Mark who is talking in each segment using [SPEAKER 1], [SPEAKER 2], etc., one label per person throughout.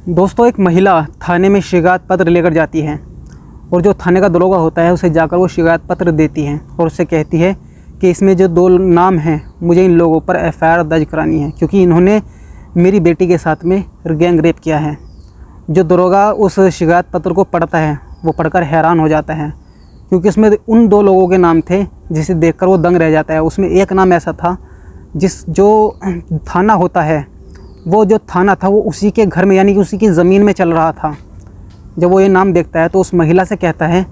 [SPEAKER 1] दोस्तों, एक महिला थाने में शिकायत पत्र लेकर जाती है और जो थाने का दरोगा होता है उसे जाकर वो शिकायत पत्र देती है और उससे कहती है कि इसमें जो 2 नाम हैं मुझे इन लोगों पर एफआईआर दर्ज करानी है क्योंकि इन्होंने मेरी बेटी के साथ में गैंग रेप किया है। जो दरोगा उस शिकायत पत्र को पढ़ता है वो पढ़कर हैरान हो जाता है क्योंकि उसमें उन 2 लोगों के नाम थे जिसे देखकर वो दंग रह जाता है। उसमें एक नाम ऐसा था जो थाना होता है, वो जो थाना था वो उसी के घर में यानी कि उसी की ज़मीन में चल रहा था। जब वो ये नाम देखता है तो उस महिला से कहता है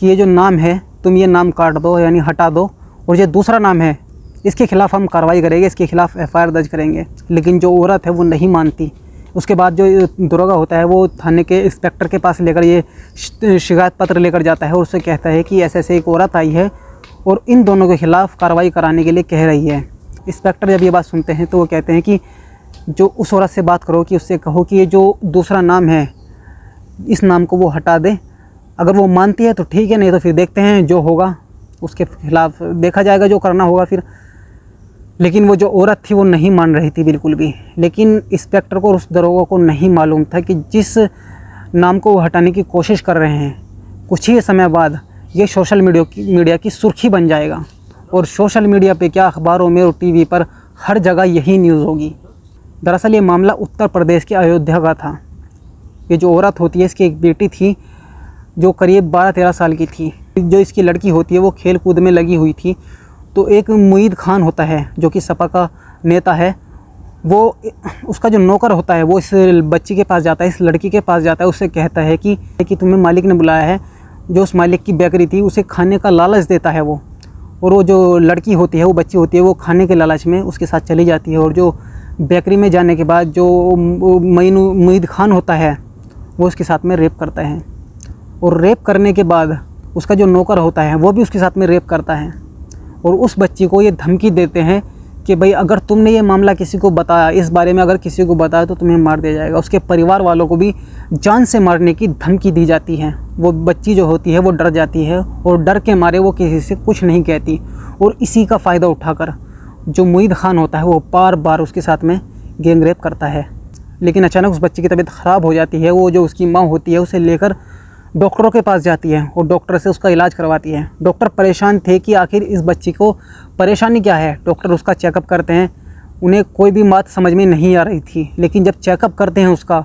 [SPEAKER 1] कि ये जो नाम है तुम ये नाम काट दो यानी हटा दो, और ये दूसरा नाम है इसके ख़िलाफ़ हम कार्रवाई करेंगे, इसके ख़िलाफ़ एफआईआर दर्ज करेंगे। लेकिन जो औरत है वो नहीं मानती। उसके बाद जो दरोगा होता है वो थाने के इंस्पेक्टर के पास लेकर ये शिकायत पत्र लेकर जाता है और उससे कहता है कि ऐसे एक औरत आई है और इन दोनों के ख़िलाफ़ कार्रवाई कराने के लिए कह रही है। इंस्पेक्टर जब ये बात सुनते हैं तो वो कहते हैं कि जो उस औरत से बात करो कि उससे कहो कि ये जो दूसरा नाम है इस नाम को वो हटा दे। अगर वो मानती है तो ठीक है, नहीं तो फिर देखते हैं जो होगा उसके खिलाफ़ देखा जाएगा, जो करना होगा फिर। लेकिन वो जो औरत थी वो नहीं मान रही थी बिल्कुल भी। लेकिन इंस्पेक्टर को और उस दरोगा को नहीं मालूम था कि जिस नाम को वो हटाने की कोशिश कर रहे हैं कुछ ही समय बाद ये सोशल मीडिया की सुर्खी बन जाएगा और सोशल मीडिया पे क्या अखबारों में और टीवी पर हर जगह यही न्यूज़ होगी। दरअसल ये मामला उत्तर प्रदेश के अयोध्या का था। ये जो औरत होती है इसकी एक बेटी थी जो करीब 12-13 साल की थी। जो इसकी लड़की होती है वो खेल कूद में लगी हुई थी। तो एक मुईद खान होता है जो कि सपा का नेता है, वो उसका जो नौकर होता है वो इस बच्ची के पास जाता है, इस लड़की के पास जाता है, उससे कहता है कि तुम्हें मालिक ने बुलाया है। जो उस मालिक की बेकरी थी उसे खाने का लालच देता है वो, और वो जो लड़की होती है वो बच्ची होती है वो खाने के लालच में उसके साथ चली जाती है। और जो बेकरी में जाने के बाद जो मुईद खान होता है वो उसके साथ में रेप करता है, और रेप करने के बाद उसका जो नौकर होता है वो भी उसके साथ में रेप करता है। और उस बच्ची को ये धमकी देते हैं कि भाई अगर तुमने ये मामला किसी को बताया, इस बारे में अगर किसी को बताया तो तुम्हें मार दिया जाएगा। उसके परिवार वालों को भी जान से मारने की धमकी दी जाती है। वो बच्ची जो होती है वो डर जाती है और डर के मारे वो किसी से कुछ नहीं कहती। और इसी का फ़ायदा उठाकर जो मुईद खान होता है वो बार बार उसके साथ में गैंग रेप करता है। लेकिन अचानक उस बच्ची की तबीयत ख़राब हो जाती है। वो जो उसकी माँ होती है उसे लेकर डॉक्टरों के पास जाती है और डॉक्टर से उसका इलाज करवाती है। डॉक्टर परेशान थे कि आखिर इस बच्ची को परेशानी क्या है। डॉक्टर उसका चेकअप करते हैं, उन्हें कोई भी बात समझ में नहीं आ रही थी। लेकिन जब चेकअप करते हैं उसका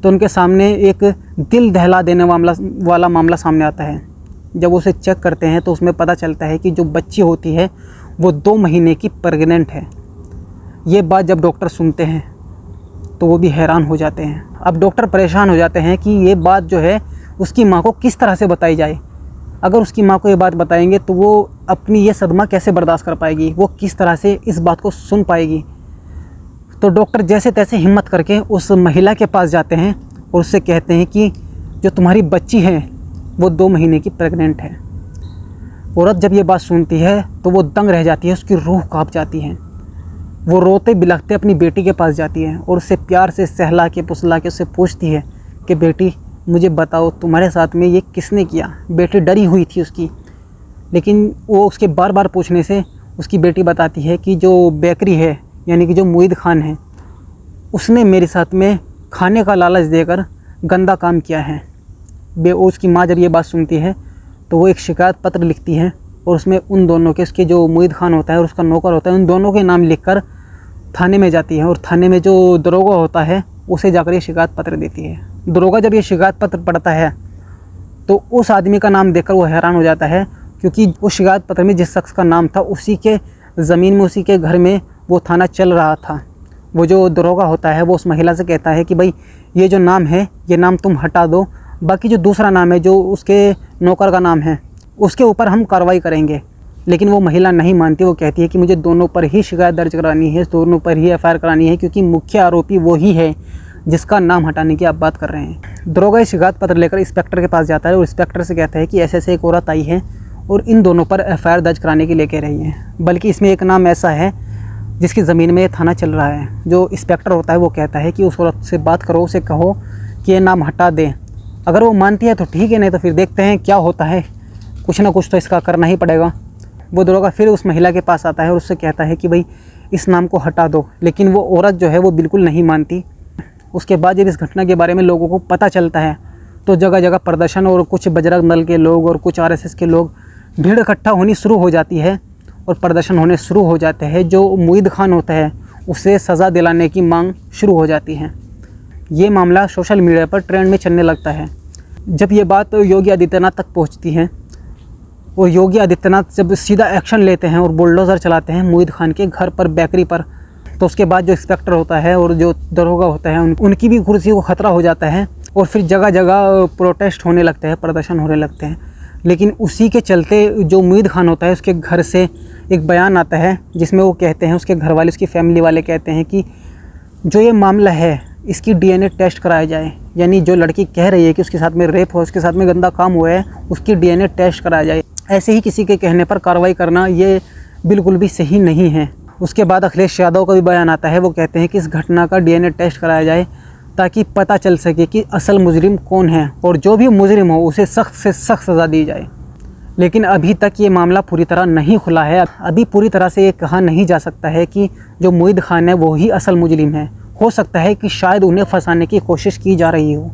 [SPEAKER 1] तो उनके सामने एक दिल दहला देने वाला मामला सामने आता है। जब उसे चेक करते हैं तो उसमें पता चलता है कि जो बच्ची होती है वो 2 महीने की प्रेग्नेंट है। ये बात जब डॉक्टर सुनते हैं तो वो भी हैरान हो जाते हैं। अब डॉक्टर परेशान हो जाते हैं कि ये बात जो है उसकी माँ को किस तरह से बताई जाए। अगर उसकी माँ को ये बात बताएंगे तो वो अपनी ये सदमा कैसे बर्दाश्त कर पाएगी, वो किस तरह से इस बात को सुन पाएगी। तो डॉक्टर जैसे तैसे हिम्मत करके उस महिला के पास जाते हैं और उससे कहते हैं कि जो तुम्हारी बच्ची है वो 2 महीने की प्रेग्नेंट है। औरत जब ये बात सुनती है तो वो दंग रह जाती है, उसकी रूह कांप जाती है। वो रोते बिलखते अपनी बेटी के पास जाती है और उससे प्यार से सहला के पुसला के उससे पूछती है कि बेटी मुझे बताओ तुम्हारे साथ में ये किसने किया। बेटी डरी हुई थी उसकी, लेकिन वो उसके बार बार पूछने से उसकी बेटी बताती है कि जो बेकरी है यानी कि जो मुईद खान है उसने मेरे साथ में खाने का लालच देकर गंदा काम किया है। उसकी माँ जब ये बात सुनती है तो वो एक शिकायत पत्र लिखती है और उसमें उन दोनों के, उसके जो मुईद खान होता है और उसका नौकर होता है, उन दोनों के नाम लिखकर थाने में जाती है। और थाने में जो दरोगा होता है उसे जाकर ये शिकायत पत्र देती है। दरोगा जब ये शिकायत पत्र पढ़ता है तो उस आदमी का नाम देखकर वो हैरान हो जाता है क्योंकि उस शिकायत पत्र में जिस शख्स का नाम था उसी के ज़मीन में, उसी के घर में वो थाना चल रहा था। वो जो दरोगा होता है वो उस महिला से कहता है कि भाई ये जो नाम है ये नाम तुम हटा दो, बाकी जो दूसरा नाम है जो उसके नौकर का नाम है उसके ऊपर हम कार्रवाई करेंगे। लेकिन वो महिला नहीं मानती। वो कहती है कि मुझे दोनों पर ही शिकायत दर्ज करानी है, दोनों पर ही एफआईआर करानी है क्योंकि मुख्य आरोपी वही है जिसका नाम हटाने की आप बात कर रहे हैं। दरोगा शिकायत पत्र लेकर इंस्पेक्टर के पास जाता है और इंस्पेक्टर से कहता है कि ऐसे एक औरत आई है और इन दोनों पर एफआईआर दर्ज कराने के लिए कह रही है, बल्कि इसमें एक नाम ऐसा है जिसकी ज़मीन में ये थाना चल रहा है। जो इंस्पेक्टर होता है वो कहता है कि उस औरत से बात करो, उसे कहो कि ये नाम हटा दें। अगर वो मानती है तो ठीक है, नहीं तो फिर देखते हैं क्या होता है, कुछ ना कुछ तो इसका करना ही पड़ेगा। वो दरोगा फिर उस महिला के पास आता है और उससे कहता है कि भाई इस नाम को हटा दो। लेकिन वो औरत जो है वो बिल्कुल नहीं मानती। उसके बाद जब इस घटना के बारे में लोगों को पता चलता है तो जगह जगह प्रदर्शन और कुछ बजरंग दल के लोग और कुछ आरएसएस के लोग भीड़ इकट्ठा होनी शुरू हो जाती है और प्रदर्शन होने शुरू हो जाते हैं। जो मुईद खान होता है उसे सज़ा दिलाने की मांग शुरू हो जाती है। ये मामला सोशल मीडिया पर ट्रेंड में चलने लगता है। जब ये बात योगी आदित्यनाथ तक पहुंचती है और योगी आदित्यनाथ जब सीधा एक्शन लेते हैं और बुलडोज़र चलाते हैं मुईद खान के घर पर, बेकरी पर, तो उसके बाद जो इंस्पेक्टर होता है और जो दरोगा होता है उनकी भी कुर्सी को ख़तरा हो जाता है और फिर जगह जगह प्रोटेस्ट होने लगते हैं, प्रदर्शन होने लगते हैं। लेकिन उसी के चलते जो मुईद खान होता है उसके घर से एक बयान आता है जिसमें वो कहते हैं, उसके घर वाले, उसकी फैमिली वाले कहते हैं कि जो ये मामला है इसकी डीएनए टेस्ट कराया जाए। यानी जो लड़की कह रही है कि उसके साथ में रेप हो, उसके साथ में गंदा काम हुआ है, उसकी डीएनए टेस्ट कराया जाए। ऐसे ही किसी के कहने पर कार्रवाई करना ये बिल्कुल भी सही नहीं है। उसके बाद अखिलेश यादव का भी बयान आता है। वो कहते हैं कि इस घटना का डीएनए टेस्ट कराया जाए ताकि पता चल सके कि असल मुजरिम कौन है और जो भी मुजरिम हो उसे सख्त से सख्त सज़ा दी जाए। लेकिन अभी तक ये मामला पूरी तरह नहीं खुला है। अभी पूरी तरह से ये कहा नहीं जा सकता है कि जो मुईद खान है वो ही असल मुजरिम है। हो सकता है कि शायद उन्हें फंसाने की कोशिश की जा रही हो।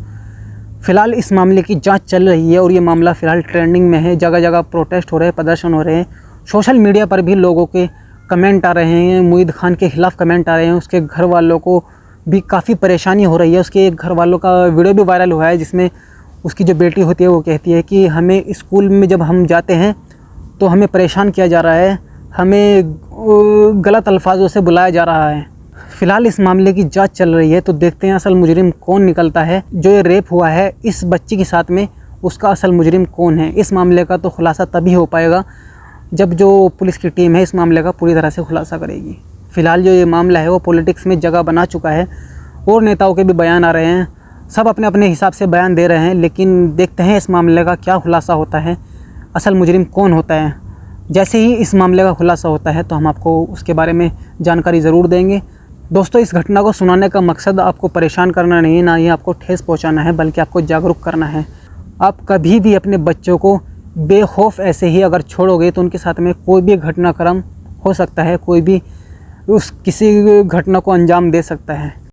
[SPEAKER 1] फ़िलहाल इस मामले की जांच चल रही है और ये मामला फ़िलहाल ट्रेंडिंग में है। जगह जगह प्रोटेस्ट हो रहे हैं, प्रदर्शन हो रहे हैं। सोशल मीडिया पर भी लोगों के कमेंट आ रहे हैं, मुईद खान के ख़िलाफ़ कमेंट आ रहे हैं। उसके घर वालों को भी काफ़ी परेशानी हो रही है। उसके घर वालों का वीडियो भी वायरल हुआ है जिसमें उसकी जो बेटी होती है वो कहती है कि हमें स्कूल में जब हम जाते हैं तो हमें परेशान किया जा रहा है, हमें गलत अल्फाजों से बुलाया जा रहा है। फ़िलहाल इस मामले की जांच चल रही है, तो देखते हैं असल मुजरिम कौन निकलता है। जो ये रेप हुआ है इस बच्ची के साथ में, उसका असल मुजरिम कौन है। इस मामले का तो खुलासा तभी हो पाएगा जब जो पुलिस की टीम है इस मामले का पूरी तरह से खुलासा करेगी। फ़िलहाल जो ये मामला है वो पॉलिटिक्स में जगह बना चुका है और नेताओं के भी बयान आ रहे हैं। सब अपने अपने हिसाब से बयान दे रहे हैं, लेकिन देखते हैं इस मामले का क्या खुलासा होता है, असल मुजरिम कौन होता है। जैसे ही इस मामले का खुलासा होता है तो हम आपको उसके बारे में जानकारी ज़रूर देंगे। दोस्तों, इस घटना को सुनाने का मकसद आपको परेशान करना नहीं, ना ही आपको ठेस पहुंचाना है, बल्कि आपको जागरूक करना है। आप कभी भी अपने बच्चों को बेखौफ ऐसे ही अगर छोड़ोगे तो उनके साथ में कोई भी घटनाक्रम हो सकता है, कोई भी किसी घटना को अंजाम दे सकता है।